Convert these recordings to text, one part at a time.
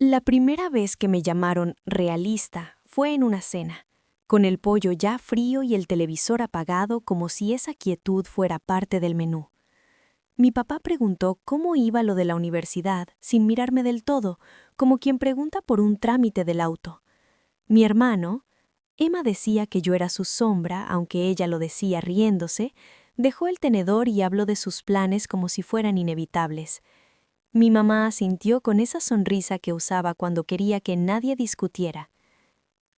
La primera vez que me llamaron realista fue en una cena, con el pollo ya frío y el televisor apagado como si esa quietud fuera parte del menú. Mi papá preguntó cómo iba lo de la universidad sin mirarme del todo, como quien pregunta por un trámite del auto. Mi hermano, Emma decía que yo era su sombra, aunque ella lo decía riéndose, dejó el tenedor y habló de sus planes como si fueran inevitables. Mi mamá asintió con esa sonrisa que usaba cuando quería que nadie discutiera.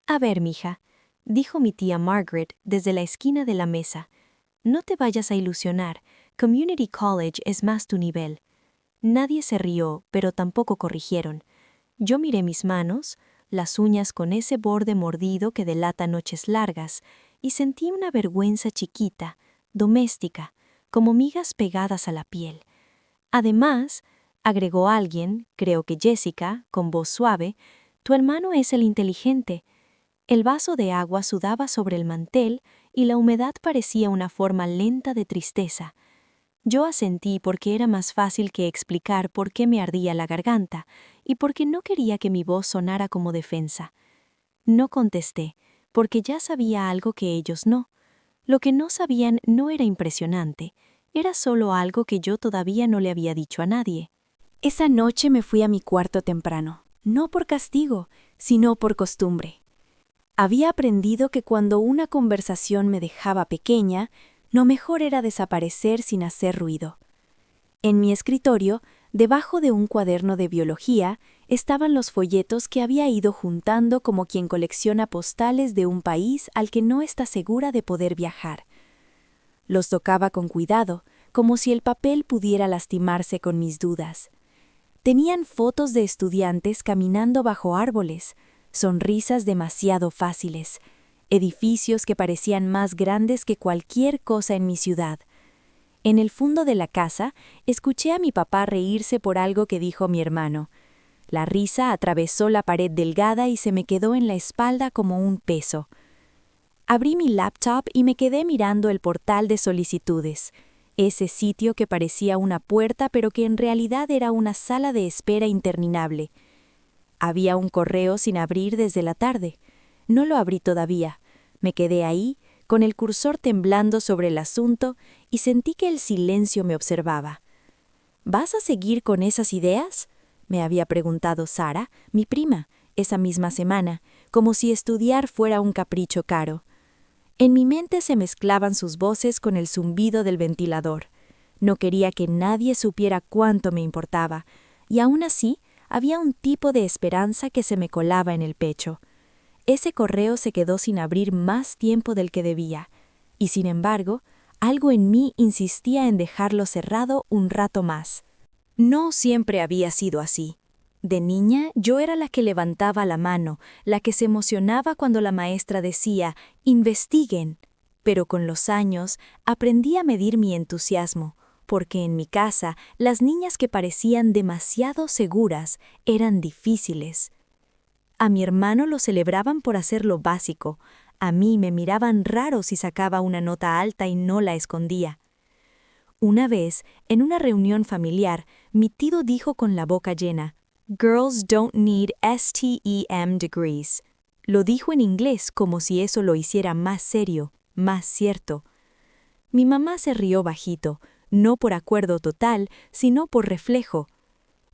«A ver, mija», dijo mi tía Margaret desde la esquina de la mesa, «no te vayas a ilusionar, Community College es más tu nivel». Nadie se rió, pero tampoco corrigieron. Yo miré mis manos, las uñas con ese borde mordido que delata noches largas, y sentí una vergüenza chiquita, doméstica, como migas pegadas a la piel. Además, agregó alguien, creo que Jessica, con voz suave, «tu hermano es el inteligente». El vaso de agua sudaba sobre el mantel y la humedad parecía una forma lenta de tristeza. Yo asentí porque era más fácil que explicar por qué me ardía la garganta y porque no quería que mi voz sonara como defensa. No contesté, porque ya sabía algo que ellos no. Lo que no sabían no era impresionante, era solo algo que yo todavía no le había dicho a nadie. Esa noche me fui a mi cuarto temprano, no por castigo, sino por costumbre. Había aprendido que cuando una conversación me dejaba pequeña, lo mejor era desaparecer sin hacer ruido. En mi escritorio, debajo de un cuaderno de biología, estaban los folletos que había ido juntando como quien colecciona postales de un país al que no está segura de poder viajar. Los tocaba con cuidado, como si el papel pudiera lastimarse con mis dudas. Tenían fotos de estudiantes caminando bajo árboles, sonrisas demasiado fáciles, edificios que parecían más grandes que cualquier cosa en mi ciudad. En el fondo de la casa, escuché a mi papá reírse por algo que dijo mi hermano. La risa atravesó la pared delgada y se me quedó en la espalda como un peso. Abrí mi laptop y me quedé mirando el portal de solicitudes, ese sitio que parecía una puerta pero que en realidad era una sala de espera interminable. Había un correo sin abrir desde la tarde. No lo abrí todavía. Me quedé ahí, con el cursor temblando sobre el asunto, y sentí que el silencio me observaba. «¿Vas a seguir con esas ideas?», me había preguntado Sara, mi prima, esa misma semana, como si estudiar fuera un capricho caro. En mi mente se mezclaban sus voces con el zumbido del ventilador. No quería que nadie supiera cuánto me importaba, y aún así había un tipo de esperanza que se me colaba en el pecho. Ese correo se quedó sin abrir más tiempo del que debía, y sin embargo, algo en mí insistía en dejarlo cerrado un rato más. No siempre había sido así. De niña, yo era la que levantaba la mano, la que se emocionaba cuando la maestra decía, «investiguen». Pero con los años, aprendí a medir mi entusiasmo, porque en mi casa, las niñas que parecían demasiado seguras eran difíciles. A mi hermano lo celebraban por hacer lo básico. A mí me miraban raro si sacaba una nota alta y no la escondía. Una vez, en una reunión familiar, mi tío dijo con la boca llena, «Girls don't need STEM degrees». Lo dijo en inglés como si eso lo hiciera más serio, más cierto. Mi mamá se rió bajito, no por acuerdo total, sino por reflejo.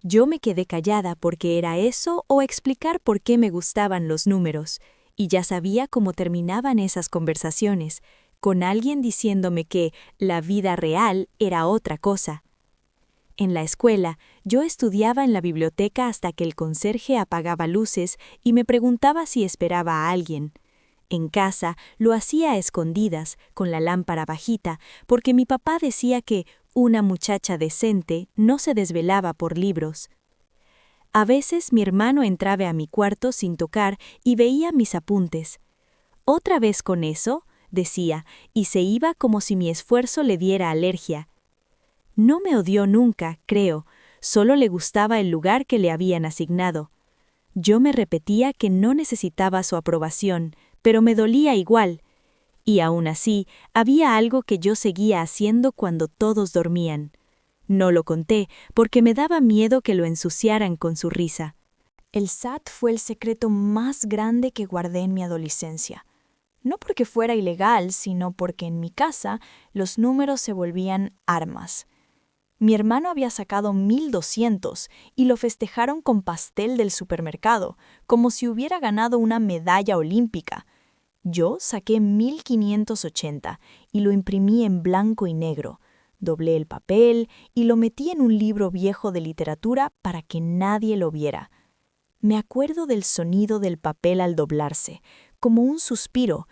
Yo me quedé callada porque era eso o explicar por qué me gustaban los números, y ya sabía cómo terminaban esas conversaciones, con alguien diciéndome que la vida real era otra cosa. En la escuela, yo estudiaba en la biblioteca hasta que el conserje apagaba luces y me preguntaba si esperaba a alguien. En casa, lo hacía a escondidas, con la lámpara bajita, porque mi papá decía que una muchacha decente no se desvelaba por libros. A veces mi hermano entraba a mi cuarto sin tocar y veía mis apuntes. «¿Otra vez con eso?», decía, y se iba como si mi esfuerzo le diera alergia. No me odió nunca, creo, solo le gustaba el lugar que le habían asignado. Yo me repetía que no necesitaba su aprobación, pero me dolía igual. Y aún así, había algo que yo seguía haciendo cuando todos dormían. No lo conté porque me daba miedo que lo ensuciaran con su risa. El SAT fue el secreto más grande que guardé en mi adolescencia. No porque fuera ilegal, sino porque en mi casa los números se volvían armas. Mi hermano había sacado 1,200 y lo festejaron con pastel del supermercado, como si hubiera ganado una medalla olímpica. Yo saqué 1,580 y lo imprimí en blanco y negro. Doblé el papel y lo metí en un libro viejo de literatura para que nadie lo viera. Me acuerdo del sonido del papel al doblarse, como un suspiro.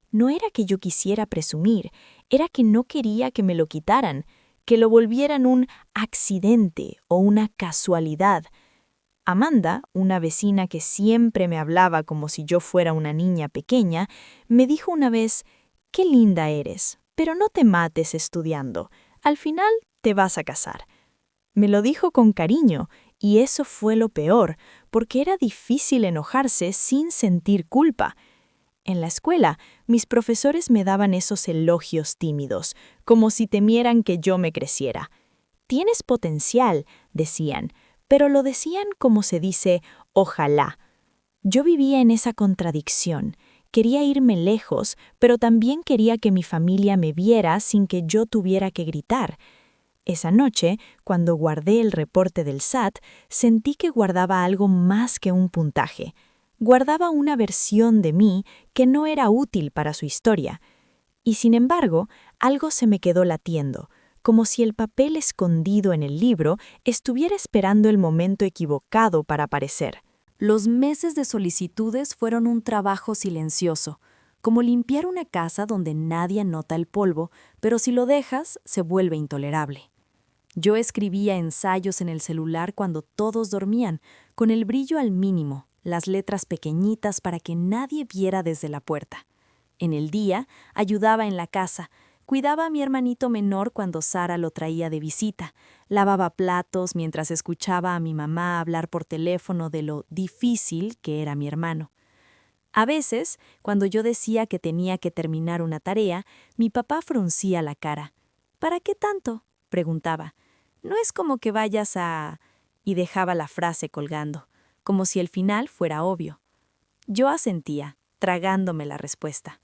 No era que yo quisiera presumir, era que no quería que me lo quitaran, que lo volvieran un accidente o una casualidad. Amanda, una vecina que siempre me hablaba como si yo fuera una niña pequeña, me dijo una vez: «Qué linda eres, pero no te mates estudiando. Al final te vas a casar». Me lo dijo con cariño, y eso fue lo peor, porque era difícil enojarse sin sentir culpa. En la escuela, mis profesores me daban esos elogios tímidos, como si temieran que yo me creciera. «Tienes potencial», decían, pero lo decían como se dice «ojalá». Yo vivía en esa contradicción. Quería irme lejos, pero también quería que mi familia me viera sin que yo tuviera que gritar. Esa noche, cuando guardé el reporte del SAT, sentí que guardaba algo más que un puntaje. Guardaba una versión de mí que no era útil para su historia. Y sin embargo, algo se me quedó latiendo, como si el papel escondido en el libro estuviera esperando el momento equivocado para aparecer. Los meses de solicitudes fueron un trabajo silencioso, como limpiar una casa donde nadie nota el polvo, pero si lo dejas, se vuelve intolerable. Yo escribía ensayos en el celular cuando todos dormían, con el brillo al mínimo, las letras pequeñitas para que nadie viera desde la puerta. En el día, ayudaba en la casa, cuidaba a mi hermanito menor cuando Sara lo traía de visita, lavaba platos mientras escuchaba a mi mamá hablar por teléfono de lo difícil que era mi hermano. A veces, cuando yo decía que tenía que terminar una tarea, mi papá fruncía la cara. «¿Para qué tanto?», preguntaba. «No es como que vayas a...» y dejaba la frase colgando, como si el final fuera obvio. Yo asentía, tragándome la respuesta.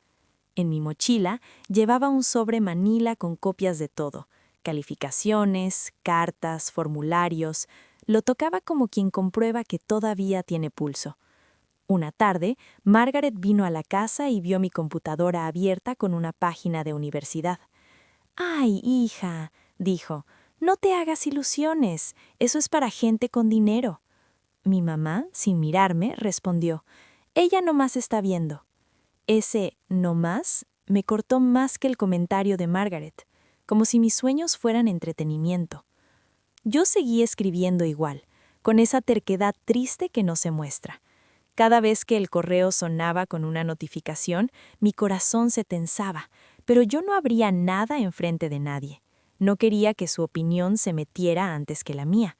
En mi mochila llevaba un sobre manila con copias de todo: calificaciones, cartas, formularios. Lo tocaba como quien comprueba que todavía tiene pulso. Una tarde, Margaret vino a la casa y vio mi computadora abierta con una página de universidad. «Ay, hija», dijo, «no te hagas ilusiones, eso es para gente con dinero». Mi mamá, sin mirarme, respondió: «Ella nomás está viendo». Ese «no más» me cortó más que el comentario de Margaret, como si mis sueños fueran entretenimiento. Yo seguí escribiendo igual, con esa terquedad triste que no se muestra. Cada vez que el correo sonaba con una notificación, mi corazón se tensaba, pero yo no abría nada enfrente de nadie. No quería que su opinión se metiera antes que la mía.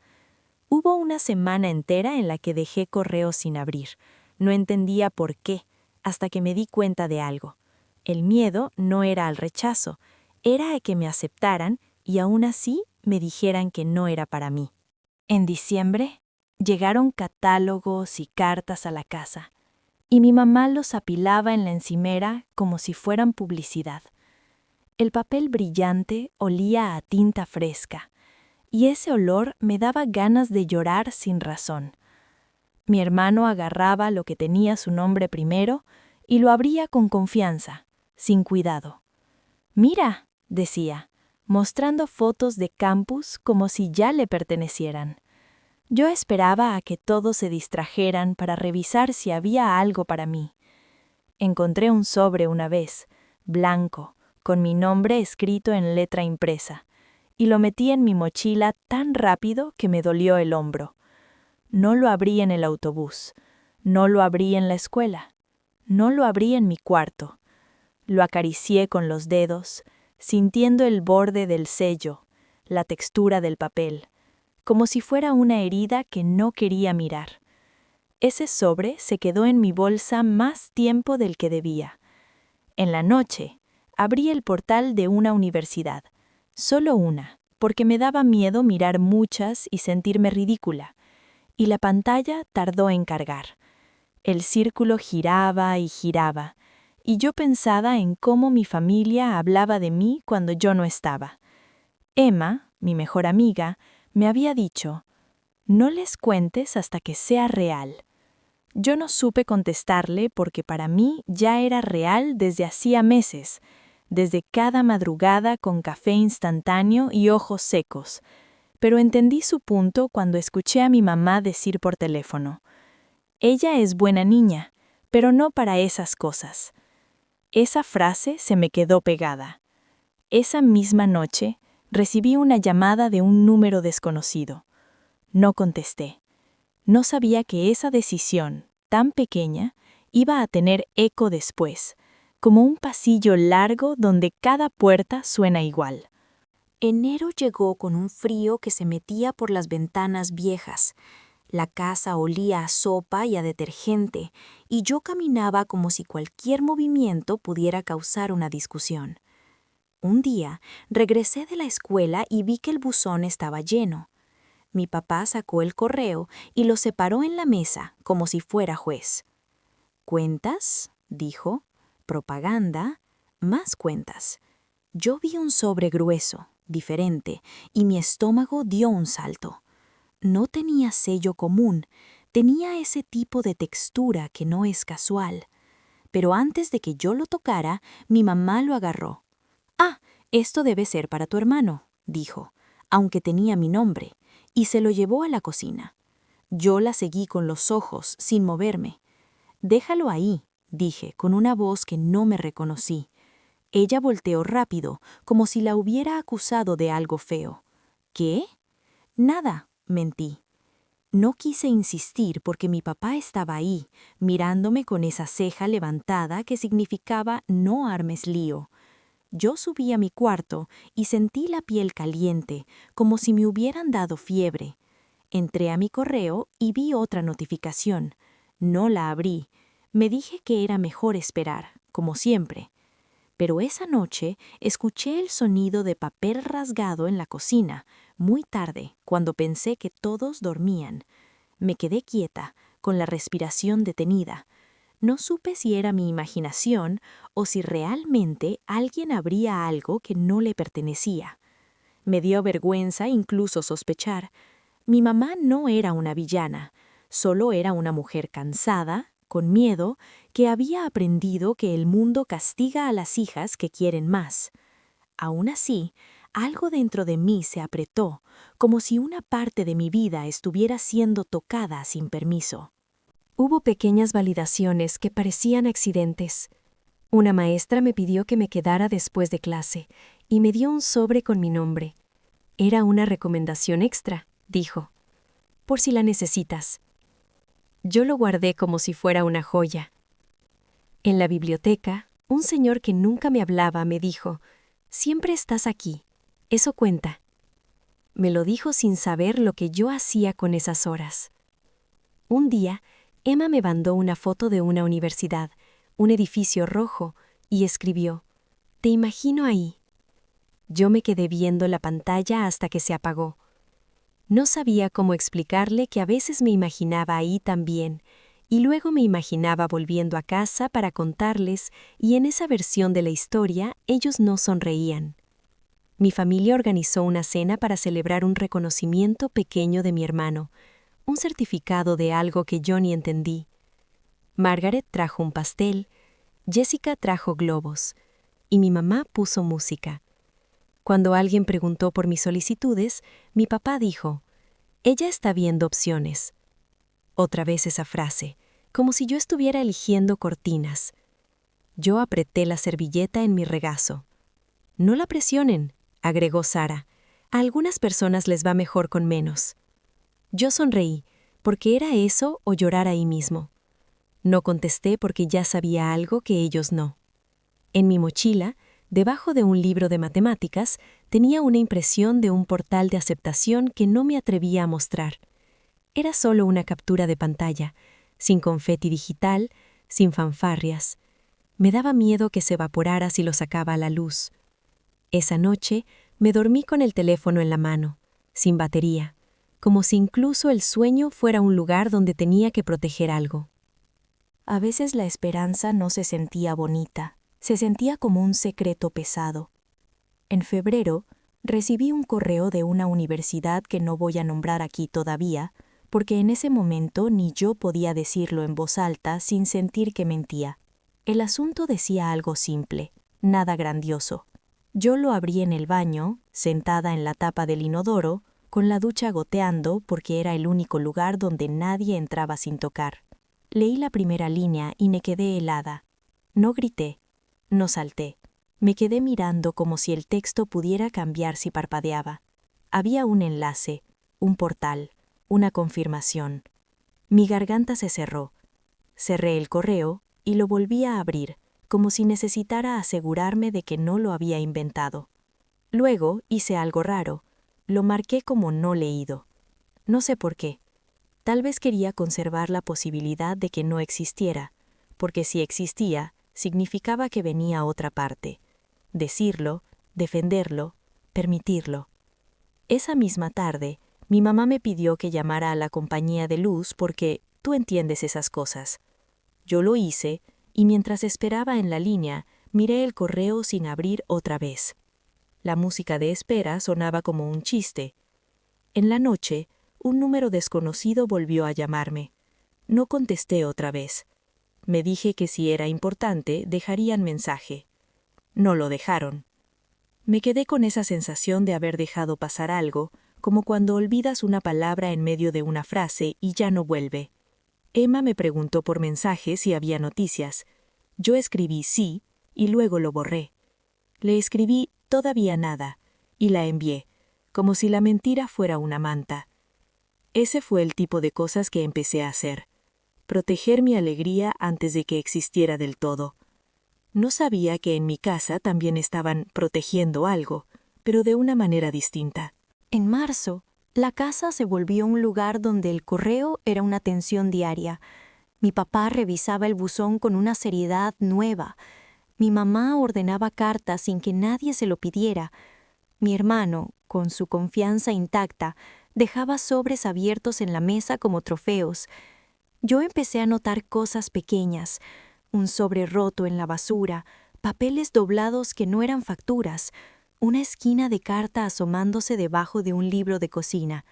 Hubo una semana entera en la que dejé correos sin abrir. No entendía por qué, hasta que me di cuenta de algo. El miedo no era al rechazo, era a que me aceptaran y aún así me dijeran que no era para mí. En diciembre, llegaron catálogos y cartas a la casa, y mi mamá los apilaba en la encimera como si fueran publicidad. El papel brillante olía a tinta fresca, y ese olor me daba ganas de llorar sin razón. Mi hermano agarraba lo que tenía su nombre primero y lo abría con confianza, sin cuidado. «Mira», decía, mostrando fotos de campus como si ya le pertenecieran. Yo esperaba a que todos se distrajeran para revisar si había algo para mí. Encontré un sobre una vez, blanco, con mi nombre escrito en letra impresa, y lo metí en mi mochila tan rápido que me dolió el hombro. No lo abrí en el autobús, no lo abrí en la escuela, no lo abrí en mi cuarto. Lo acaricié con los dedos, sintiendo el borde del sello, la textura del papel, como si fuera una herida que no quería mirar. Ese sobre se quedó en mi bolsa más tiempo del que debía. En la noche, abrí el portal de una universidad, solo una, porque me daba miedo mirar muchas y sentirme ridícula. y la pantalla tardó en cargar. El círculo giraba y giraba, y yo pensaba en cómo mi familia hablaba de mí cuando yo no estaba. Emma, mi mejor amiga, me había dicho, «No les cuentes hasta que sea real». Yo no supe contestarle porque para mí ya era real desde hacía meses, desde cada madrugada con café instantáneo y ojos secos. Pero entendí su punto cuando escuché a mi mamá decir por teléfono, «Ella es buena niña, pero no para esas cosas». Esa frase se me quedó pegada. Esa misma noche recibí una llamada de un número desconocido. No contesté. No sabía que esa decisión, tan pequeña, iba a tener eco después, como un pasillo largo donde cada puerta suena igual. Enero llegó con un frío que se metía por las ventanas viejas. La casa olía a sopa y a detergente, y yo caminaba como si cualquier movimiento pudiera causar una discusión. Un día, regresé de la escuela y vi que el buzón estaba lleno. Mi papá sacó el correo y lo separó en la mesa, como si fuera juez. «¿Cuentas?», dijo. «Propaganda, más cuentas». Yo vi un sobre grueso, diferente, y mi estómago dio un salto. No tenía sello común, tenía ese tipo de textura que no es casual. Pero antes de que yo lo tocara, mi mamá lo agarró. «Ah, esto debe ser para tu hermano», dijo, aunque tenía mi nombre, y se lo llevó a la cocina. Yo la seguí con los ojos, sin moverme. «Déjalo ahí», dije, con una voz que no me reconocí. Ella volteó rápido, como si la hubiera acusado de algo feo. «¿Qué?». «Nada», mentí. No quise insistir porque mi papá estaba ahí, mirándome con esa ceja levantada que significaba no armes lío. Yo subí a mi cuarto y sentí la piel caliente, como si me hubieran dado fiebre. Entré a mi correo y vi otra notificación. No la abrí. Me dije que era mejor esperar, como siempre. Pero esa noche escuché el sonido de papel rasgado en la cocina, muy tarde, cuando pensé que todos dormían. Me quedé quieta, con la respiración detenida. No supe si era mi imaginación o si realmente alguien abría algo que no le pertenecía. Me dio vergüenza incluso sospechar. Mi mamá no era una villana, solo era una mujer cansada, con miedo, que había aprendido que el mundo castiga a las hijas que quieren más. Aún así, algo dentro de mí se apretó, como si una parte de mi vida estuviera siendo tocada sin permiso. Hubo pequeñas validaciones que parecían accidentes. Una maestra me pidió que me quedara después de clase y me dio un sobre con mi nombre. Era una recomendación extra, dijo, por si la necesitas. Yo lo guardé como si fuera una joya. En la biblioteca, un señor que nunca me hablaba me dijo, «Siempre estás aquí. Eso cuenta». Me lo dijo sin saber lo que yo hacía con esas horas. Un día, Emma me mandó una foto de una universidad, un edificio rojo, y escribió, «Te imagino ahí». Yo me quedé viendo la pantalla hasta que se apagó. No sabía cómo explicarle que a veces me imaginaba ahí también, y luego me imaginaba volviendo a casa para contarles, y en esa versión de la historia ellos no sonreían. Mi familia organizó una cena para celebrar un reconocimiento pequeño de mi hermano, un certificado de algo que yo ni entendí. Margaret trajo un pastel, Jessica trajo globos, y mi mamá puso música. Cuando alguien preguntó por mis solicitudes, mi papá dijo, «Ella está viendo opciones». Otra vez esa frase, como si yo estuviera eligiendo cortinas. Yo apreté la servilleta en mi regazo. «No la presionen», agregó Sara. «A algunas personas les va mejor con menos». Yo sonreí, porque era eso o llorar ahí mismo. No contesté porque ya sabía algo que ellos no. En mi mochila, debajo de un libro de matemáticas, tenía una impresión de un portal de aceptación que no me atrevía a mostrar. Era solo una captura de pantalla, sin confeti digital, sin fanfarrias. Me daba miedo que se evaporara si lo sacaba a la luz. Esa noche me dormí con el teléfono en la mano, sin batería. como si incluso el sueño fuera un lugar donde tenía que proteger algo. A veces la esperanza no se sentía bonita, se sentía como un secreto pesado. En febrero, recibí un correo de una universidad que no voy a nombrar aquí todavía, porque en ese momento ni yo podía decirlo en voz alta sin sentir que mentía. El asunto decía algo simple, nada grandioso. Yo lo abrí en el baño, sentada en la tapa del inodoro, con la ducha goteando porque era el único lugar donde nadie entraba sin tocar. Leí la primera línea y me quedé helada. No grité, no salté. Me quedé mirando como si el texto pudiera cambiar si parpadeaba. Había un enlace, un portal, una confirmación. Mi garganta se cerró. Cerré el correo y lo volví a abrir, como si necesitara asegurarme de que no lo había inventado. Luego hice algo raro. Lo marqué como no leído. No sé por qué. Tal vez quería conservar la posibilidad de que no existiera, porque si existía, significaba que venía a otra parte. Decirlo, defenderlo, permitirlo. Esa misma tarde, mi mamá me pidió que llamara a la compañía de luz porque tú entiendes esas cosas. Yo lo hice, y mientras esperaba en la línea, miré el correo sin abrir otra vez. La música de espera sonaba como un chiste. En la noche, un número desconocido volvió a llamarme. No contesté otra vez. Me dije que si era importante, dejarían mensaje. No lo dejaron. Me quedé con esa sensación de haber dejado pasar algo, como cuando olvidas una palabra en medio de una frase y ya no vuelve. Emma me preguntó por mensaje si había noticias. Yo escribí sí, y luego lo borré. Le escribí todavía nada, y la envié, como si la mentira fuera una manta. Ese fue el tipo de cosas que empecé a hacer. Proteger mi alegría antes de que existiera del todo. No sabía que en mi casa también estaban protegiendo algo, pero de una manera distinta. En marzo, la casa se volvió un lugar donde el correo era una tensión diaria. Mi papá revisaba el buzón con una seriedad nueva. Mi mamá ordenaba cartas sin que nadie se lo pidiera. Mi hermano, con su confianza intacta, dejaba sobres abiertos en la mesa como trofeos. Yo empecé a notar cosas pequeñas, un sobre roto en la basura, papeles doblados que no eran facturas, una esquina de carta asomándose debajo de un libro de cocina.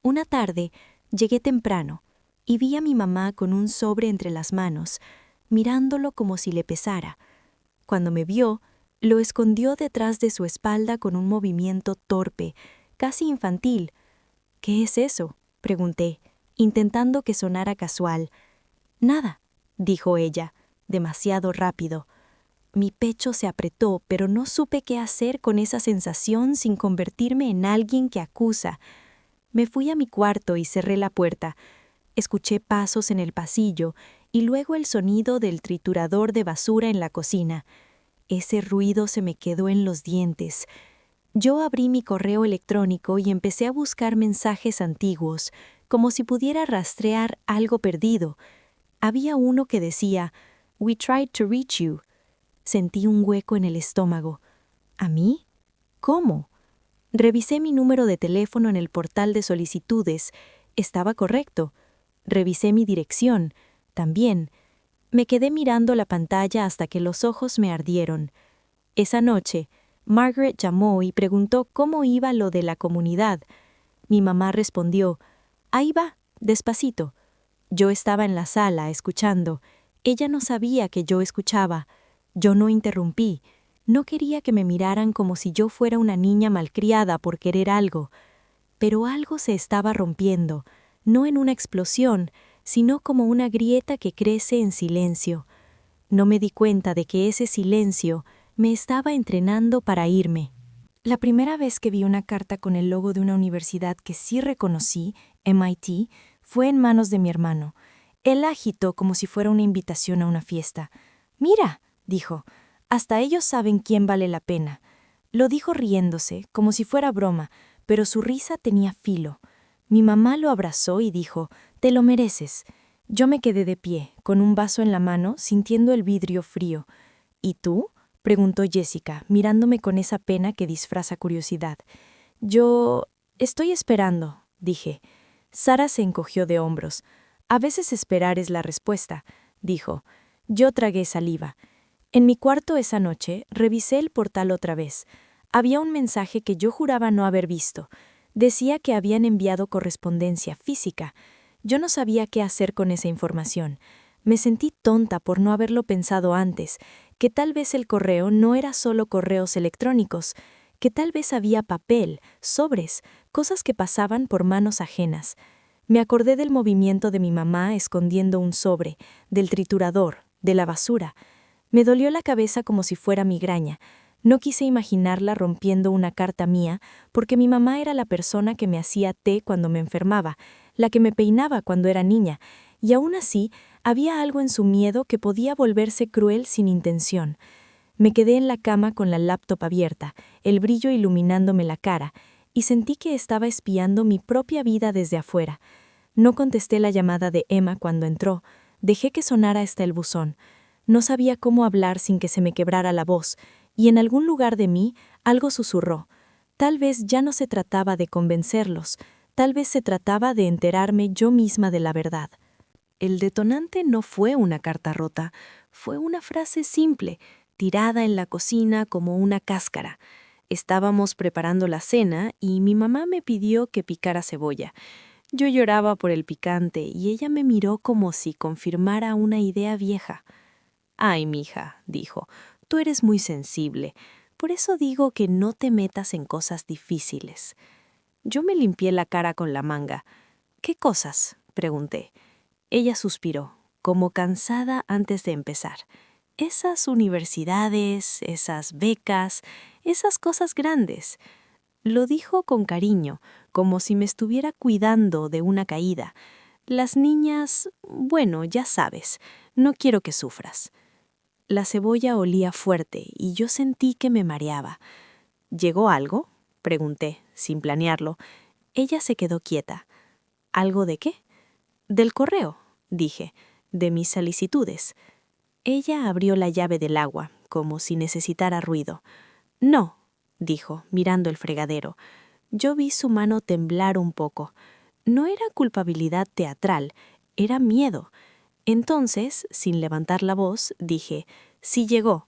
Una tarde, llegué temprano y vi a mi mamá con un sobre entre las manos, mirándolo como si le pesara. Cuando me vio, lo escondió detrás de su espalda con un movimiento torpe, casi infantil. «¿Qué es eso?», pregunté, intentando que sonara casual. «Nada», dijo ella, demasiado rápido. Mi pecho se apretó, pero no supe qué hacer con esa sensación sin convertirme en alguien que acusa. Me fui a mi cuarto y cerré la puerta. Escuché pasos en el pasillo y luego el sonido del triturador de basura en la cocina. Ese ruido se me quedó en los dientes. Yo abrí mi correo electrónico y empecé a buscar mensajes antiguos, como si pudiera rastrear algo perdido. Había uno que decía, «We tried to reach you». Sentí un hueco en el estómago. ¿A mí? ¿Cómo? Revisé mi número de teléfono en el portal de solicitudes. Estaba correcto. Revisé mi dirección. También. Me quedé mirando la pantalla hasta que los ojos me ardieron. Esa noche, Margaret llamó y preguntó cómo iba lo de la comunidad. Mi mamá respondió, «Ahí va, despacito». Yo estaba en la sala, escuchando. Ella no sabía que yo escuchaba. Yo no interrumpí. No quería que me miraran como si yo fuera una niña malcriada por querer algo. Pero algo se estaba rompiendo, no en una explosión, sino como una grieta que crece en silencio. No me di cuenta de que ese silencio me estaba entrenando para irme. La primera vez que vi una carta con el logo de una universidad que sí reconocí, MIT, fue en manos de mi hermano. Él la agitó como si fuera una invitación a una fiesta. «Mira», dijo, «hasta ellos saben quién vale la pena». Lo dijo riéndose, como si fuera broma, pero su risa tenía filo. Mi mamá lo abrazó y dijo, «Te lo mereces». Yo me quedé de pie, con un vaso en la mano, sintiendo el vidrio frío. «¿Y tú?», preguntó Jessica, mirándome con esa pena que disfraza curiosidad. «Yo estoy esperando», dije. Sara se encogió de hombros. A veces esperar es la respuesta, dijo. Yo tragué saliva. En mi cuarto esa noche revisé el portal otra vez. Había un mensaje que yo juraba no haber visto. Decía que habían enviado correspondencia física. Yo no sabía qué hacer con esa información. Me sentí tonta por no haberlo pensado antes, que tal vez el correo no era solo correos electrónicos, que tal vez había papel, sobres, cosas que pasaban por manos ajenas. Me acordé del movimiento de mi mamá escondiendo un sobre, del triturador, de la basura. Me dolió la cabeza como si fuera migraña. No quise imaginarla rompiendo una carta mía, porque mi mamá era la persona que me hacía té cuando me enfermaba, la que me peinaba cuando era niña, y aún así había algo en su miedo que podía volverse cruel sin intención. Me quedé en la cama con la laptop abierta, el brillo iluminándome la cara, y sentí que estaba espiando mi propia vida desde afuera. No contesté la llamada de Emma cuando entró, dejé que sonara hasta el buzón. No sabía cómo hablar sin que se me quebrara la voz, y en algún lugar de mí algo susurró. Tal vez ya no se trataba de convencerlos, tal vez se trataba de enterarme yo misma de la verdad. El detonante no fue una carta rota, fue una frase simple, tirada en la cocina como una cáscara. Estábamos preparando la cena y mi mamá me pidió que picara cebolla. Yo lloraba por el picante y ella me miró como si confirmara una idea vieja. «Ay, mija», dijo, «tú eres muy sensible. Por eso digo que no te metas en cosas difíciles». Yo me limpié la cara con la manga. «¿Qué cosas?», pregunté. Ella suspiró, como cansada antes de empezar. «Esas universidades, esas becas, esas cosas grandes». Lo dijo con cariño, como si me estuviera cuidando de una caída. «Las niñas, bueno, ya sabes, no quiero que sufras». La cebolla olía fuerte y yo sentí que me mareaba. «¿Llegó algo?», pregunté, sin planearlo. Ella se quedó quieta. «¿Algo de qué?». «Del correo», dije, «de mis solicitudes». Ella abrió la llave del agua, como si necesitara ruido. «No», dijo, mirando el fregadero. Yo vi su mano temblar un poco. No era culpabilidad teatral, era miedo. Entonces, sin levantar la voz, dije, «Sí llegó».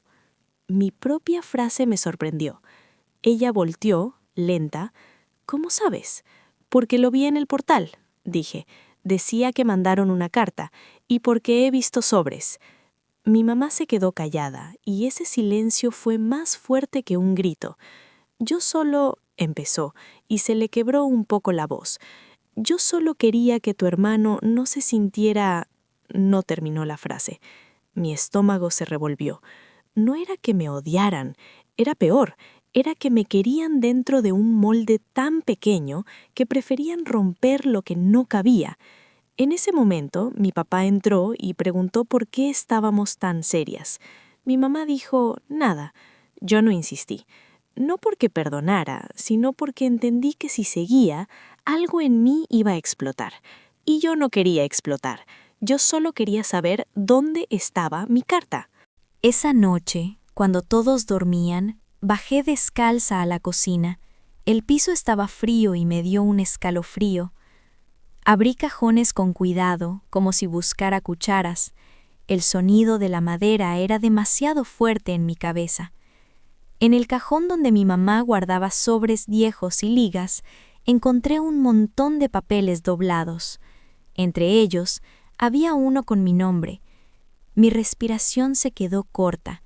Mi propia frase me sorprendió. Ella volteó, lenta. «¿Cómo sabes?». «Porque lo vi en el portal», dije. «Decía que mandaron una carta, y porque he visto sobres». Mi mamá se quedó callada, y ese silencio fue más fuerte que un grito. «Yo solo», empezó, y se le quebró un poco la voz. «Yo solo quería que tu hermano no se sintiera...». No terminó la frase. Mi estómago se revolvió. No era que me odiaran, era peor, era que me querían dentro de un molde tan pequeño que preferían romper lo que no cabía. En ese momento, mi papá entró y preguntó por qué estábamos tan serias. Mi mamá dijo, «Nada». Yo no insistí. No porque perdonara, sino porque entendí que si seguía, algo en mí iba a explotar. Y yo no quería explotar. Yo solo quería saber dónde estaba mi carta. Esa noche, cuando todos dormían, bajé descalza a la cocina. El piso estaba frío y me dio un escalofrío. Abrí cajones con cuidado, como si buscara cucharas. El sonido de la madera era demasiado fuerte en mi cabeza. En el cajón donde mi mamá guardaba sobres viejos y ligas, encontré un montón de papeles doblados. Entre ellos, había uno con mi nombre. Mi respiración se quedó corta.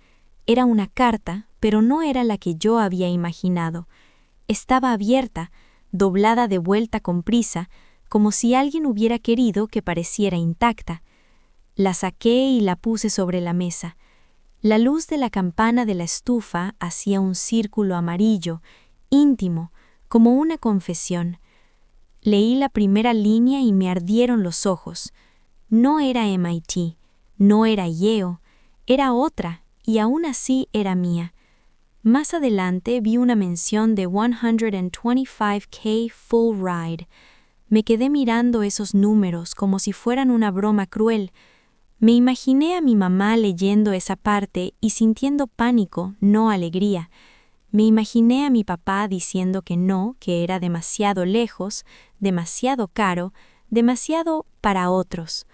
Era una carta, pero no era la que yo había imaginado. Estaba abierta, doblada de vuelta con prisa, como si alguien hubiera querido que pareciera intacta. La saqué y la puse sobre la mesa. La luz de la campana de la estufa hacía un círculo amarillo, íntimo, como una confesión. Leí la primera línea y me ardieron los ojos. No era MIT, no era Yale, era otra, y aún así era mía. Más adelante vi una mención de 125K Full Ride. Me quedé mirando esos números como si fueran una broma cruel. Me imaginé a mi mamá leyendo esa parte y sintiendo pánico, no alegría. Me imaginé a mi papá diciendo que no, que era demasiado lejos, demasiado caro, demasiado para otros.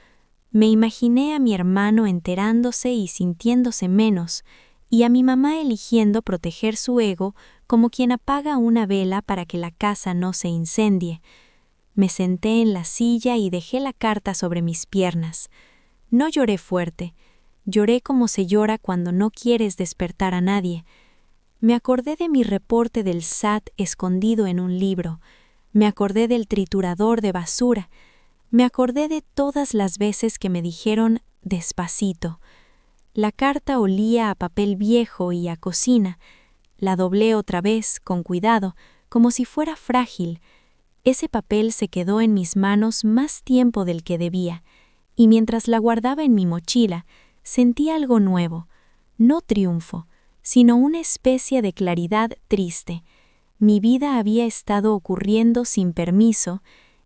Me imaginé a mi hermano enterándose y sintiéndose menos, y a mi mamá eligiendo proteger su ego como quien apaga una vela para que la casa no se incendie. Me senté en la silla y dejé la carta sobre mis piernas. No lloré fuerte, lloré como se llora cuando no quieres despertar a nadie. Me acordé de mi reporte del SAT escondido en un libro, me acordé del triturador de basura, me acordé de todas las veces que me dijeron despacito. La carta olía a papel viejo y a cocina. La doblé otra vez, con cuidado, como si fuera frágil. Ese papel se quedó en mis manos más tiempo del que debía, y mientras la guardaba en mi mochila, sentí algo nuevo, no triunfo, sino una especie de claridad triste. Mi vida había estado ocurriendo sin permiso,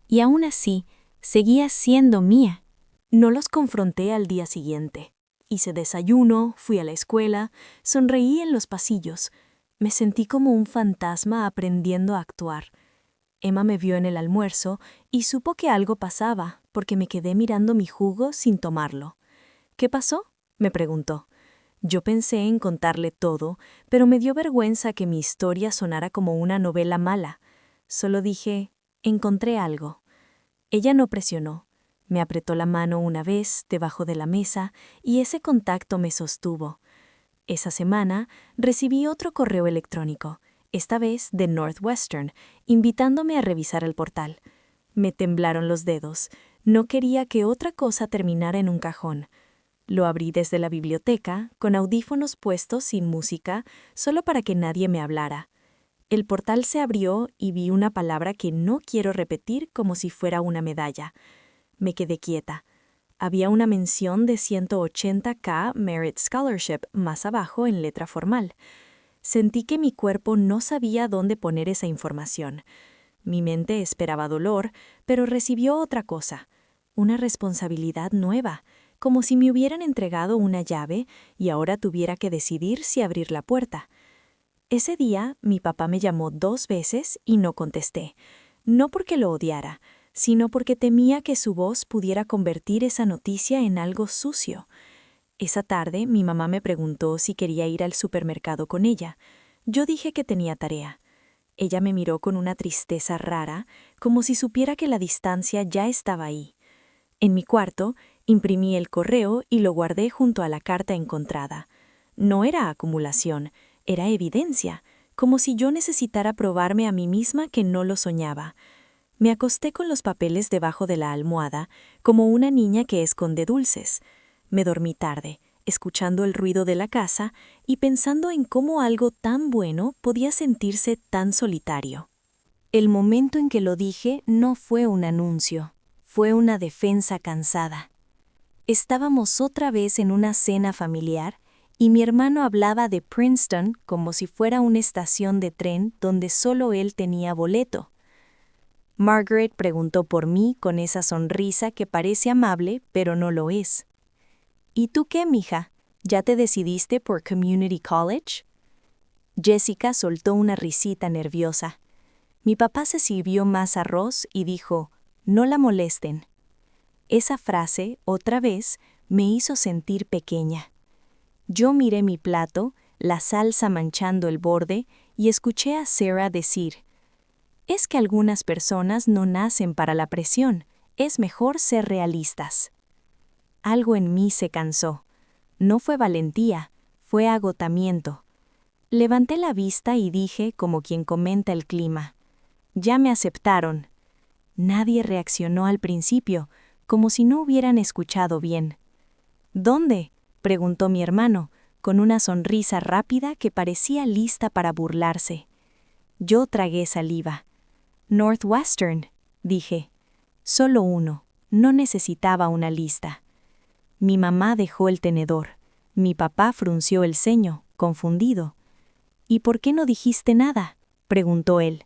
y aún así, seguía siendo mía. No los confronté al día siguiente. Hice desayuno, fui a la escuela, sonreí en los pasillos. Me sentí como un fantasma aprendiendo a actuar. Emma me vio en el almuerzo y supo que algo pasaba, porque me quedé mirando mi jugo sin tomarlo. ¿Qué pasó?, me preguntó. Yo pensé en contarle todo, pero me dio vergüenza que mi historia sonara como una novela mala. Solo dije, encontré algo. Ella no presionó. Me apretó la mano una vez debajo de la mesa y ese contacto me sostuvo. Esa semana recibí otro correo electrónico, esta vez de Northwestern, invitándome a revisar el portal. Me temblaron los dedos. No quería que otra cosa terminara en un cajón. Lo abrí desde la biblioteca, con audífonos puestos sin música, solo para que nadie me hablara. El portal se abrió y vi una palabra que no quiero repetir como si fuera una medalla. Me quedé quieta. Había una mención de 180K Merit Scholarship más abajo en letra formal. Sentí que mi cuerpo no sabía dónde poner esa información. Mi mente esperaba dolor, pero recibió otra cosa, una responsabilidad nueva, como si me hubieran entregado una llave y ahora tuviera que decidir si abrir la puerta. Ese día, mi papá me llamó 2 veces y no contesté, no porque lo odiara, sino porque temía que su voz pudiera convertir esa noticia en algo sucio. Esa tarde, mi mamá me preguntó si quería ir al supermercado con ella. Yo dije que tenía tarea. Ella me miró con una tristeza rara, como si supiera que la distancia ya estaba ahí. En mi cuarto, imprimí el correo y lo guardé junto a la carta encontrada. No era acumulación, era evidencia, como si yo necesitara probarme a mí misma que no lo soñaba. Me acosté con los papeles debajo de la almohada, como una niña que esconde dulces. Me dormí tarde, escuchando el ruido de la casa y pensando en cómo algo tan bueno podía sentirse tan solitario. El momento en que lo dije no fue un anuncio, fue una defensa cansada. Estábamos otra vez en una cena familiar y mi hermano hablaba de Princeton como si fuera una estación de tren donde solo él tenía boleto. Margaret preguntó por mí con esa sonrisa que parece amable, pero no lo es. ¿Y tú qué, mija? ¿Ya te decidiste por Community College? Jessica soltó una risita nerviosa. Mi papá se sirvió más arroz y dijo, no la molesten. Esa frase, otra vez, me hizo sentir pequeña. Yo miré mi plato, la salsa manchando el borde, y escuché a Sarah decir, es que algunas personas no nacen para la presión, es mejor ser realistas. Algo en mí se cansó. No fue valentía, fue agotamiento. Levanté la vista y dije, como quien comenta el clima, ya me aceptaron. Nadie reaccionó al principio, como si no hubieran escuchado bien. ¿Dónde?, preguntó mi hermano, con una sonrisa rápida que parecía lista para burlarse. Yo tragué saliva. Northwestern, dije. Solo uno, no necesitaba una lista. Mi mamá dejó el tenedor. Mi papá frunció el ceño, confundido. ¿Y por qué no dijiste nada?, preguntó él.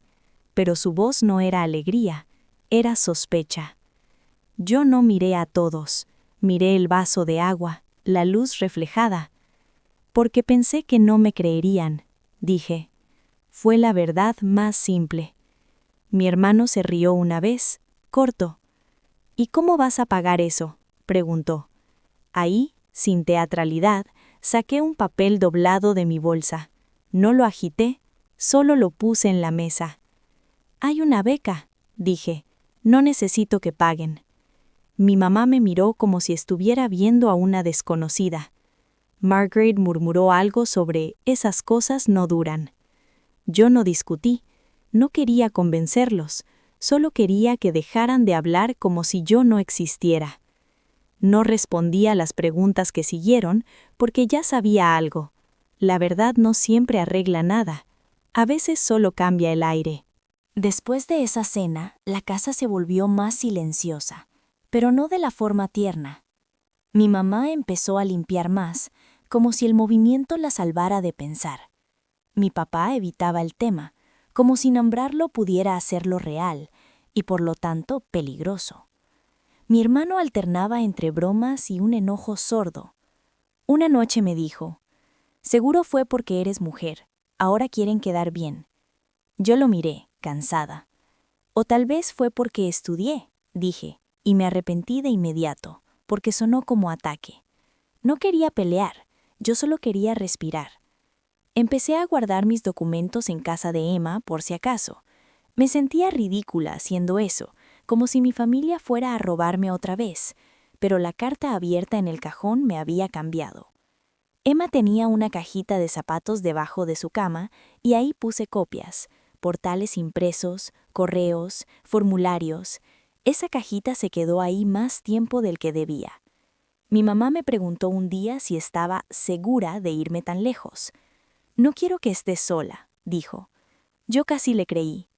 Pero su voz no era alegría, era sospecha. Yo no miré a todos, miré el vaso de agua, la luz reflejada. Porque pensé que no me creerían, dije. Fue la verdad más simple. Mi hermano se rió una vez, corto. ¿Y cómo vas a pagar eso?, preguntó. Ahí, sin teatralidad, saqué un papel doblado de mi bolsa. No lo agité, solo lo puse en la mesa. Hay una beca, dije. No necesito que paguen. Mi mamá me miró como si estuviera viendo a una desconocida. Margaret murmuró algo sobre esas cosas no duran. Yo no discutí, no quería convencerlos, solo quería que dejaran de hablar como si yo no existiera. No respondí a las preguntas que siguieron porque ya sabía algo. La verdad no siempre arregla nada. A veces solo cambia el aire. Después de esa cena, la casa se volvió más silenciosa, pero no de la forma tierna. Mi mamá empezó a limpiar más, como si el movimiento la salvara de pensar. Mi papá evitaba el tema, como si nombrarlo pudiera hacerlo real, y por lo tanto peligroso. Mi hermano alternaba entre bromas y un enojo sordo. Una noche me dijo, «Seguro fue porque eres mujer, ahora quieren quedar bien». Yo lo miré, cansada. «O tal vez fue porque estudié», dije, y me arrepentí de inmediato, porque sonó como ataque. No quería pelear, yo solo quería respirar. Empecé a guardar mis documentos en casa de Emma por si acaso. Me sentía ridícula haciendo eso, como si mi familia fuera a robarme otra vez, pero la carta abierta en el cajón me había cambiado. Emma tenía una cajita de zapatos debajo de su cama y ahí puse copias, portales impresos, correos, formularios. Esa cajita se quedó ahí más tiempo del que debía. Mi mamá me preguntó un día si estaba segura de irme tan lejos. «No quiero que estés sola», dijo. Yo casi le creí.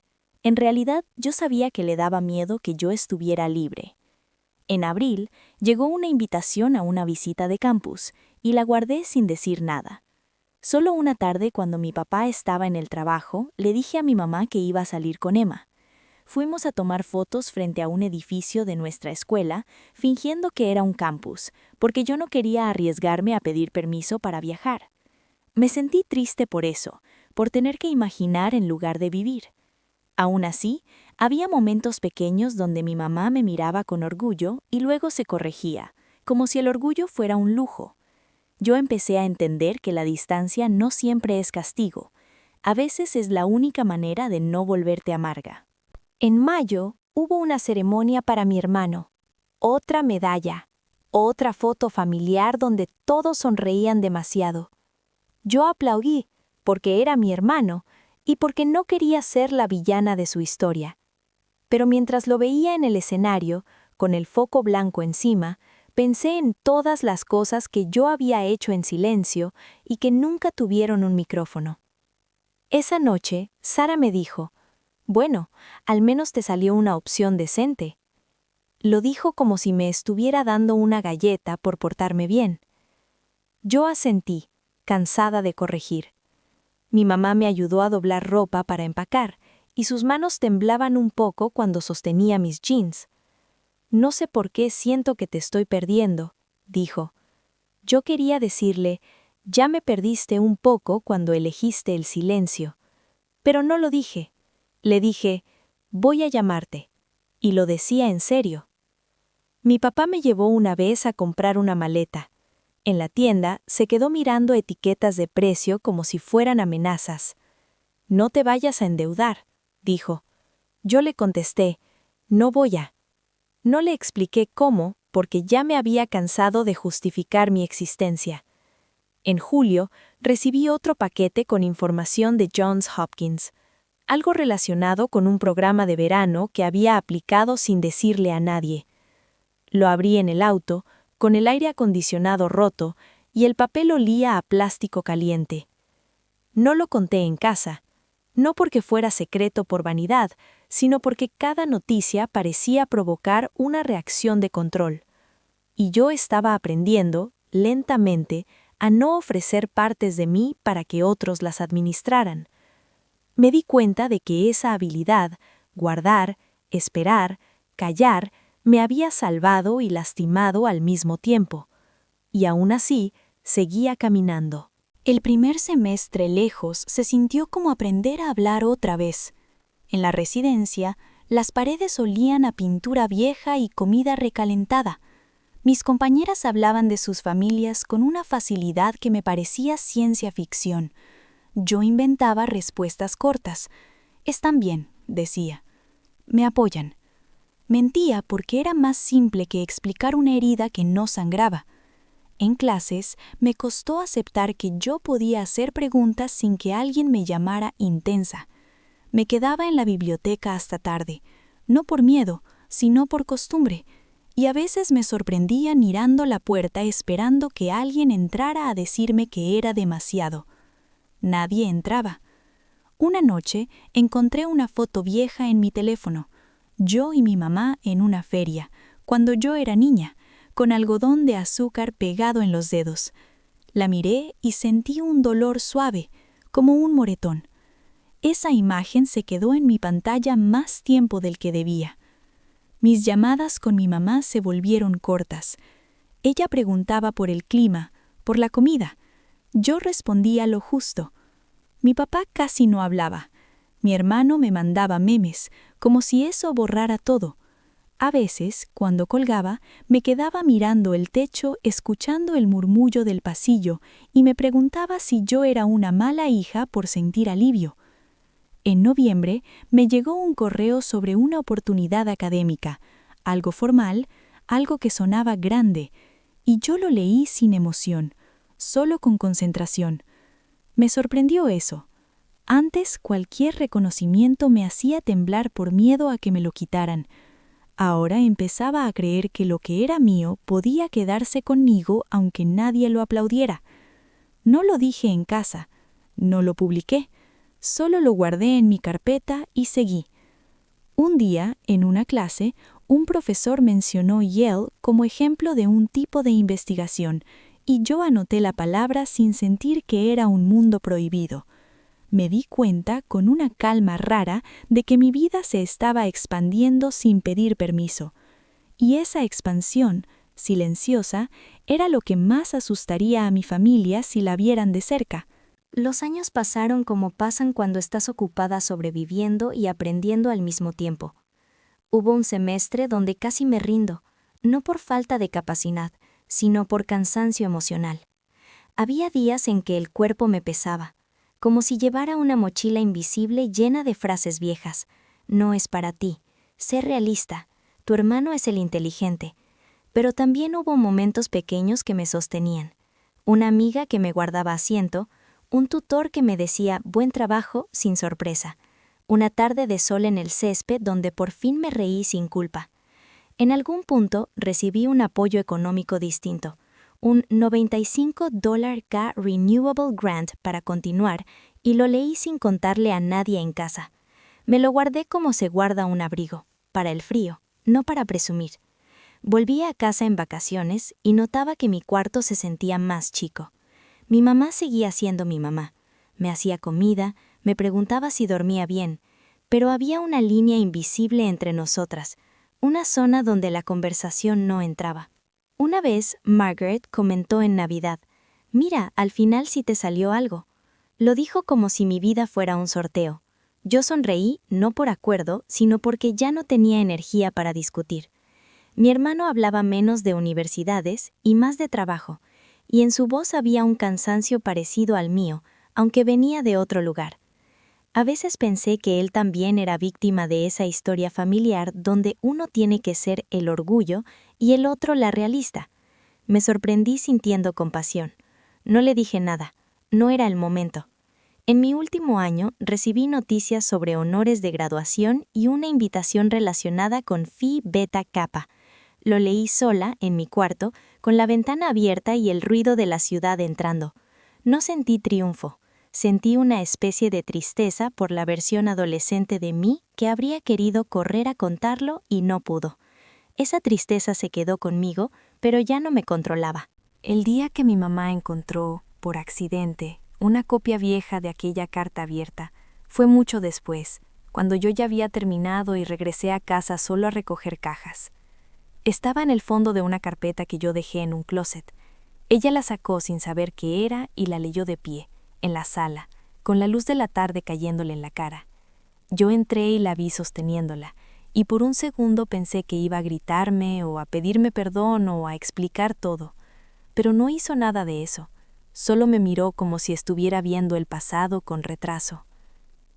En realidad, yo sabía que le daba miedo que yo estuviera libre. En abril, llegó una invitación a una visita de campus, y la guardé sin decir nada. Solo una tarde, cuando mi papá estaba en el trabajo, le dije a mi mamá que iba a salir con Emma. Fuimos a tomar fotos frente a un edificio de nuestra escuela, fingiendo que era un campus, porque yo no quería arriesgarme a pedir permiso para viajar. Me sentí triste por eso, por tener que imaginar en lugar de vivir. Aún así, había momentos pequeños donde mi mamá me miraba con orgullo y luego se corregía, como si el orgullo fuera un lujo. Yo empecé a entender que la distancia no siempre es castigo. A veces es la única manera de no volverte amarga. En mayo, hubo una ceremonia para mi hermano. Otra medalla. Otra foto familiar donde todos sonreían demasiado. Yo aplaudí, porque era mi hermano, y porque no quería ser la villana de su historia. Pero mientras lo veía en el escenario, con el foco blanco encima, pensé en todas las cosas que yo había hecho en silencio y que nunca tuvieron un micrófono. Esa noche, Sara me dijo, «Bueno, al menos te salió una opción decente». Lo dijo como si me estuviera dando una galleta por portarme bien. Yo asentí, cansada de corregir. Mi mamá me ayudó a doblar ropa para empacar, y sus manos temblaban un poco cuando sostenía mis jeans. «No sé por qué siento que te estoy perdiendo», dijo. Yo quería decirle, «Ya me perdiste un poco cuando elegiste el silencio». Pero no lo dije. Le dije, «Voy a llamarte». Y lo decía en serio. Mi papá me llevó una vez a comprar una maleta. En la tienda se quedó mirando etiquetas de precio como si fueran amenazas. «No te vayas a endeudar», dijo. Yo le contesté, «No voy a». No le expliqué cómo, porque ya me había cansado de justificar mi existencia. En julio, recibí otro paquete con información de Johns Hopkins, algo relacionado con un programa de verano que había aplicado sin decirle a nadie. Lo abrí en el auto, con el aire acondicionado roto, y el papel olía a plástico caliente. No lo conté en casa, no porque fuera secreto por vanidad, sino porque cada noticia parecía provocar una reacción de control. Y yo estaba aprendiendo, lentamente, a no ofrecer partes de mí para que otros las administraran. Me di cuenta de que esa habilidad, guardar, esperar, callar, me había salvado y lastimado al mismo tiempo. Y aún así, seguía caminando. El primer semestre lejos se sintió como aprender a hablar otra vez. En la residencia, las paredes olían a pintura vieja y comida recalentada. Mis compañeras hablaban de sus familias con una facilidad que me parecía ciencia ficción. Yo inventaba respuestas cortas. «Están bien», decía. «Me apoyan». Mentía porque era más simple que explicar una herida que no sangraba. En clases, me costó aceptar que yo podía hacer preguntas sin que alguien me llamara intensa. Me quedaba en la biblioteca hasta tarde, no por miedo, sino por costumbre, y a veces me sorprendía mirando la puerta esperando que alguien entrara a decirme que era demasiado. Nadie entraba. Una noche encontré una foto vieja en mi teléfono, yo y mi mamá en una feria, cuando yo era niña, con algodón de azúcar pegado en los dedos. La miré y sentí un dolor suave, como un moretón. Esa imagen se quedó en mi pantalla más tiempo del que debía. Mis llamadas con mi mamá se volvieron cortas. Ella preguntaba por el clima, por la comida. Yo respondía lo justo. Mi papá casi no hablaba. Mi hermano me mandaba memes, como si eso borrara todo. A veces, cuando colgaba, me quedaba mirando el techo, escuchando el murmullo del pasillo, y me preguntaba si yo era una mala hija por sentir alivio. En noviembre me llegó un correo sobre una oportunidad académica, algo formal, algo que sonaba grande, y yo lo leí sin emoción, solo con concentración. Me sorprendió eso. Antes cualquier reconocimiento me hacía temblar por miedo a que me lo quitaran. Ahora empezaba a creer que lo que era mío podía quedarse conmigo aunque nadie lo aplaudiera. No lo dije en casa, no lo publiqué, solo lo guardé en mi carpeta y seguí. Un día, en una clase, un profesor mencionó Yale como ejemplo de un tipo de investigación, y yo anoté la palabra sin sentir que era un mundo prohibido. Me di cuenta con una calma rara de que mi vida se estaba expandiendo sin pedir permiso. Y esa expansión, silenciosa, era lo que más asustaría a mi familia si la vieran de cerca. Los años pasaron como pasan cuando estás ocupada sobreviviendo y aprendiendo al mismo tiempo. Hubo un semestre donde casi me rindo, no por falta de capacidad, sino por cansancio emocional. Había días en que el cuerpo me pesaba, como si llevara una mochila invisible llena de frases viejas. No es para ti, sé realista, tu hermano es el inteligente. Pero también hubo momentos pequeños que me sostenían. Una amiga que me guardaba asiento, un tutor que me decía buen trabajo sin sorpresa, una tarde de sol en el césped donde por fin me reí sin culpa. En algún punto recibí un apoyo económico distinto, un $95K Renewable Grant para continuar, y lo leí sin contarle a nadie en casa. Me lo guardé como se guarda un abrigo, para el frío, no para presumir. Volví a casa en vacaciones y notaba que mi cuarto se sentía más chico. Mi mamá seguía siendo mi mamá. Me hacía comida, me preguntaba si dormía bien, pero había una línea invisible entre nosotras, una zona donde la conversación no entraba. Una vez, Margaret comentó en Navidad, «Mira, al final sí te salió algo». Lo dijo como si mi vida fuera un sorteo. Yo sonreí, no por acuerdo, sino porque ya no tenía energía para discutir. Mi hermano hablaba menos de universidades y más de trabajo, y en su voz había un cansancio parecido al mío, aunque venía de otro lugar. A veces pensé que él también era víctima de esa historia familiar donde uno tiene que ser el orgullo y el otro la realista. Me sorprendí sintiendo compasión. No le dije nada, no era el momento. En mi último año recibí noticias sobre honores de graduación y una invitación relacionada con Phi Beta Kappa. Lo leí sola, en mi cuarto, con la ventana abierta y el ruido de la ciudad entrando. No sentí triunfo. Sentí una especie de tristeza por la versión adolescente de mí que habría querido correr a contarlo y no pudo. Esa tristeza se quedó conmigo, pero ya no me controlaba. El día que mi mamá encontró, por accidente, una copia vieja de aquella carta abierta, fue mucho después, cuando yo ya había terminado y regresé a casa solo a recoger cajas. Estaba en el fondo de una carpeta que yo dejé en un closet. Ella la sacó sin saber qué era y la leyó de pie, en la sala, con la luz de la tarde cayéndole en la cara. Yo entré y la vi sosteniéndola, y por un segundo pensé que iba a gritarme o a pedirme perdón o a explicar todo, pero no hizo nada de eso. Solo me miró como si estuviera viendo el pasado con retraso.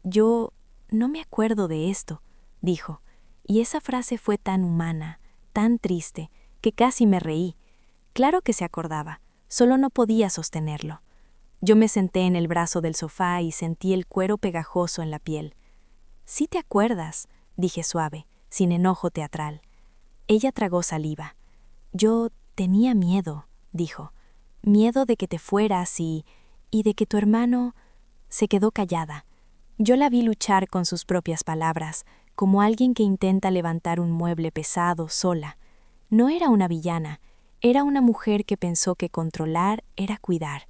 Yo no me acuerdo de esto, dijo, y esa frase fue tan humana, tan triste, que casi me reí. Claro que se acordaba, solo no podía sostenerlo. Yo me senté en el brazo del sofá y sentí el cuero pegajoso en la piel. «Sí te acuerdas», dije suave, sin enojo teatral. Ella tragó saliva. «Yo tenía miedo», dijo. «Miedo de que te fueras y de que tu hermano...» Se quedó callada. Yo la vi luchar con sus propias palabras, como alguien que intenta levantar un mueble pesado sola. No era una villana, era una mujer que pensó que controlar era cuidar.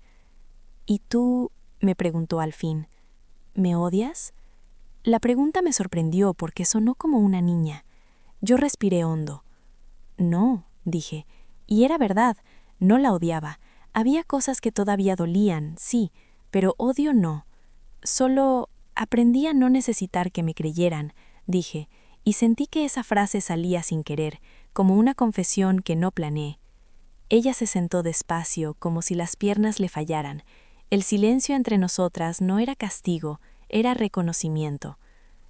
«¿Y tú?», me preguntó al fin. «¿Me odias?». La pregunta me sorprendió porque sonó como una niña. Yo respiré hondo. «No», dije, y era verdad, no la odiaba. Había cosas que todavía dolían, sí, pero odio no. Solo aprendí a no necesitar que me creyeran, dije, y sentí que esa frase salía sin querer, como una confesión que no planeé. Ella se sentó despacio, como si las piernas le fallaran. El silencio entre nosotras no era castigo, era reconocimiento.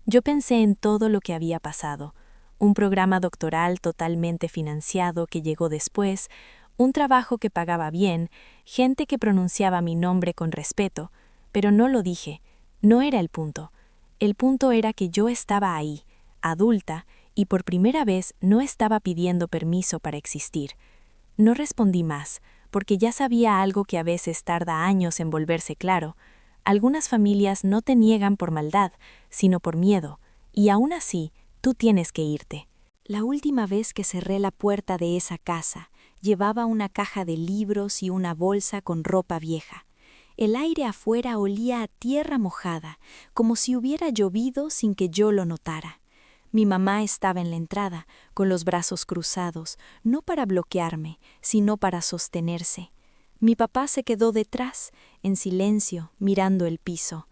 Yo pensé en todo lo que había pasado. Un programa doctoral totalmente financiado que llegó después, un trabajo que pagaba bien, gente que pronunciaba mi nombre con respeto, pero no lo dije, no era el punto. El punto era que yo estaba ahí, adulta, y por primera vez no estaba pidiendo permiso para existir. No respondí más, porque ya sabía algo que a veces tarda años en volverse claro. Algunas familias no te niegan por maldad, sino por miedo, y aún así, tú tienes que irte. La última vez que cerré la puerta de esa casa, llevaba una caja de libros y una bolsa con ropa vieja. El aire afuera olía a tierra mojada, como si hubiera llovido sin que yo lo notara. Mi mamá estaba en la entrada, con los brazos cruzados, no para bloquearme, sino para sostenerse. Mi papá se quedó detrás, en silencio, mirando el piso.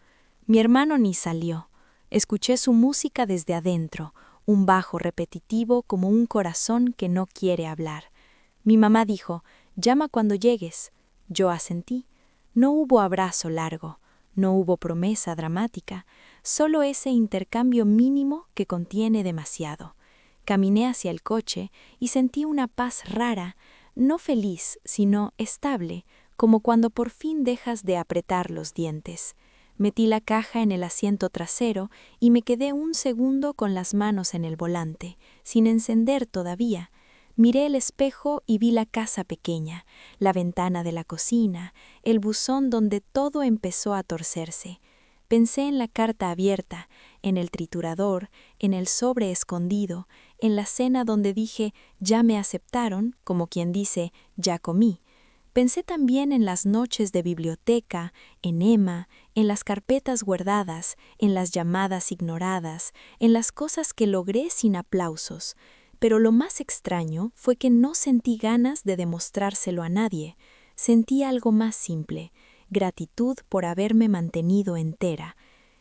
Mi hermano ni salió. Escuché su música desde adentro, un bajo repetitivo como un corazón que no quiere hablar. Mi mamá dijo, «Llama cuando llegues». Yo asentí. No hubo abrazo largo, no hubo promesa dramática, solo ese intercambio mínimo que contiene demasiado. Caminé hacia el coche y sentí una paz rara, no feliz, sino estable, como cuando por fin dejas de apretar los dientes. Metí la caja en el asiento trasero y me quedé un segundo con las manos en el volante, sin encender todavía. Miré el espejo y vi la casa pequeña, la ventana de la cocina, el buzón donde todo empezó a torcerse. Pensé en la carta abierta, en el triturador, en el sobre escondido, en la cena donde dije, ya me aceptaron, como quien dice, ya comí. Pensé también en las noches de biblioteca, en Emma, en las carpetas guardadas, en las llamadas ignoradas, en las cosas que logré sin aplausos. Pero lo más extraño fue que no sentí ganas de demostrárselo a nadie. Sentí algo más simple, gratitud por haberme mantenido entera.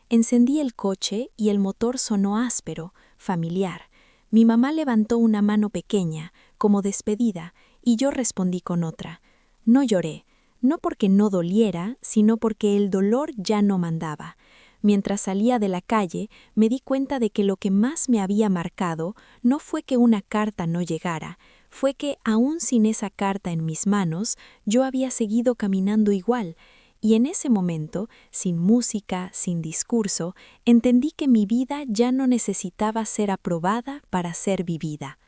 Encendí el coche y el motor sonó áspero, familiar. Mi mamá levantó una mano pequeña, como despedida, y yo respondí con otra. No lloré, no porque no doliera, sino porque el dolor ya no mandaba. Mientras salía de la calle, me di cuenta de que lo que más me había marcado no fue que una carta no llegara, fue que, aún sin esa carta en mis manos, yo había seguido caminando igual, y en ese momento, sin música, sin discurso, entendí que mi vida ya no necesitaba ser aprobada para ser vivida.